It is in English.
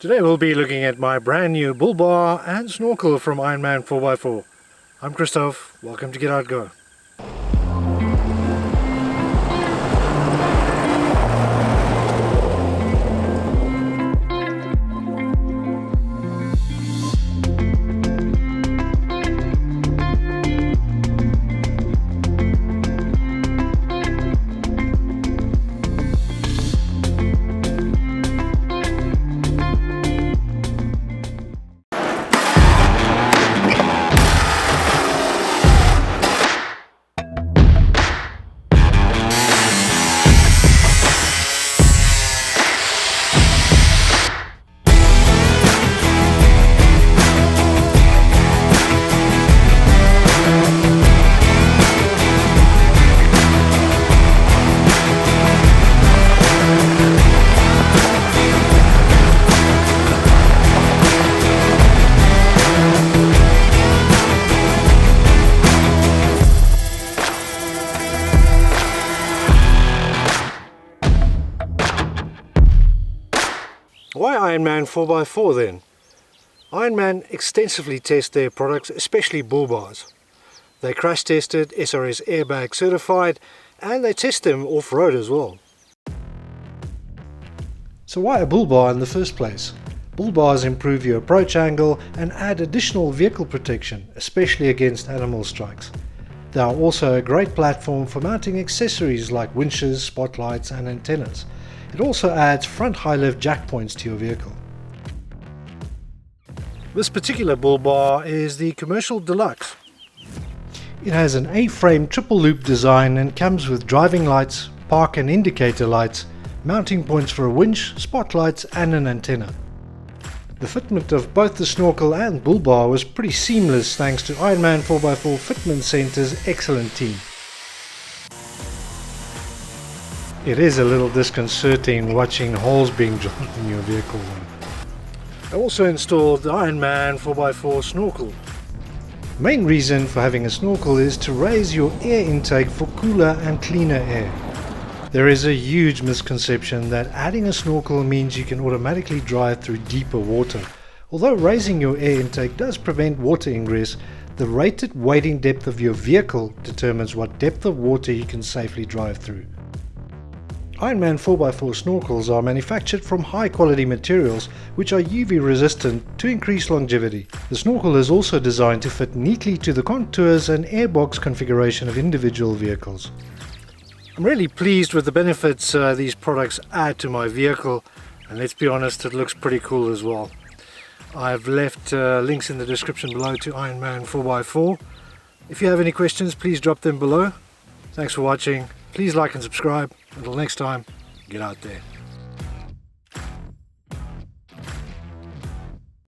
Today we'll be looking at my brand new bull bar and snorkel from Ironman4x4. I'm Christoph, welcome to Get Out Go. Why Ironman 4x4 then? Ironman extensively test their products, especially bull bars. They crash tested, SRS airbag certified, and they test them off-road as well. So why a bull bar in the first place? Bull bars improve your approach angle and add additional vehicle protection, especially against animal strikes. They are also a great platform for mounting accessories like winches, spotlights and antennas. It also adds front high lift jack points to your vehicle. This particular bull bar is the Commercial Deluxe. It has an A-frame triple loop design and comes with driving lights, park and indicator lights, mounting points for a winch, spotlights and an antenna. The fitment of both the snorkel and bull bar was pretty seamless thanks to Ironman4x4 Fitment Center's excellent team. It is a little disconcerting watching holes being drilled in your vehicle. I also installed the Ironman4x4 Snorkel. The main reason for having a snorkel is to raise your air intake for cooler and cleaner air. There is a huge misconception that adding a snorkel means you can automatically drive through deeper water. Although raising your air intake does prevent water ingress, the rated wading depth of your vehicle determines what depth of water you can safely drive through. Ironman4x4 snorkels are manufactured from high quality materials which are UV resistant to increase longevity. The snorkel is also designed to fit neatly to the contours and airbox configuration of individual vehicles. I'm really pleased with the benefits these products add to my vehicle, and let's be honest, it looks pretty cool as well. I've left links in the description below to Ironman4x4. If you have any questions, please drop them below. Thanks for watching. Please like and subscribe. Until next time, get out there.